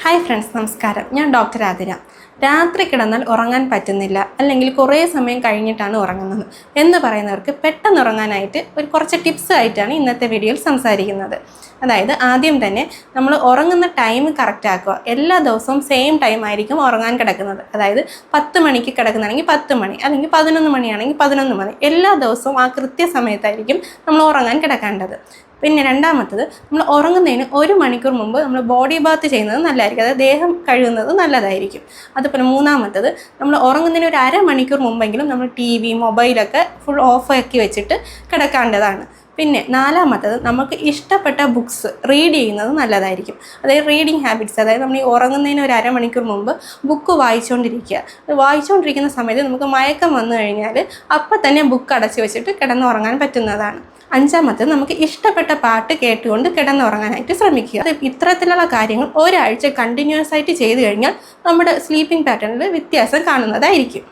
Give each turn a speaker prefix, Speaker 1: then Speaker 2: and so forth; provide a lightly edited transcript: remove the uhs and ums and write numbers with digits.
Speaker 1: Hi friends, നമസ്കാരം. ഞാൻ doctor Athira. രാത്രി കിടന്നാൽ ഉറങ്ങാൻ പറ്റുന്നില്ല, അല്ലെങ്കിൽ കുറേ സമയം കഴിഞ്ഞിട്ടാണ് ഉറങ്ങുന്നത് എന്ന് പറയുന്നവർക്ക് പെട്ടെന്ന് ഉറങ്ങാനായിട്ട് കുറച്ച് ടിപ്സ് ആയിട്ടാണ് ഇന്നത്തെ വീഡിയോയിൽ സംസാരിക്കുന്നത്. അതായത് ആദ്യം തന്നെ നമ്മൾ ഉറങ്ങുന്ന ടൈം കറക്റ്റ് ആക്കുക. എല്ലാ ദിവസവും സെയിം ടൈം ആയിരിക്കും ഉറങ്ങാൻ കിടക്കുന്നത്. അതായത് 10 മണിക്ക് കിടക്കുന്നതാണെങ്കിൽ 10 മണി, അല്ലെങ്കിൽ 11 മണിയാണെങ്കിൽ 11 മണി. എല്ലാ ദിവസവും ആ കൃത്യസമയത്തായിരിക്കും നമ്മൾ ഉറങ്ങാൻ കിടക്കേണ്ടത്. പിന്നെ രണ്ടാമത്തത്, നമ്മൾ ഉറങ്ങുന്നതിന് 1 മണിക്കൂർ മുമ്പ് നമ്മൾ ബോഡി ബാത്ത് ചെയ്യുന്നത് നല്ലതായിരിക്കും. അതായത് ദേഹം കഴുകുന്നത് നല്ലതായിരിക്കും. അതുപോലെ മൂന്നാമത്തത്, നമ്മൾ ഉറങ്ങുന്നതിന് ഒരു അരമണിക്കൂർ മുമ്പെങ്കിലും നമ്മൾ TV, മൊബൈലൊക്കെ ഫുൾ ഓഫാക്കി വെച്ചിട്ട് കിടക്കേണ്ടതാണ്. പിന്നെ നാലാമത്തത്, നമുക്ക് ഇഷ്ടപ്പെട്ട ബുക്സ് റീഡ് ചെയ്യുന്നത് നല്ലതായിരിക്കും. അതായത് റീഡിങ് ഹാബിറ്റ്സ്, അതായത് നമ്മൾ ഈ ഉറങ്ങുന്നതിന് ഒരു അരമണിക്കൂർ മുമ്പ് ബുക്ക് വായിച്ചുകൊണ്ടിരിക്കുന്ന സമയത്ത് നമുക്ക് മയക്കം വന്നു കഴിഞ്ഞാൽ അപ്പം തന്നെ ബുക്ക് അടച്ചു വെച്ചിട്ട് കിടന്നുറങ്ങാൻ പറ്റുന്നതാണ്. അഞ്ചാമത്തത്, നമുക്ക് ഇഷ്ടപ്പെട്ട പാട്ട് കേട്ടുകൊണ്ട് കിടന്നുറങ്ങാനായിട്ട് ശ്രമിക്കുക. അത് ഇത്തരത്തിലുള്ള കാര്യങ്ങൾ ഒരാഴ്ച കണ്ടിന്യൂസ് ആയിട്ട് ചെയ്തു കഴിഞ്ഞാൽ നമ്മുടെ സ്ലീപ്പിംഗ് പാറ്റേണിൽ വ്യത്യാസം കാണുന്നതായിരിക്കും.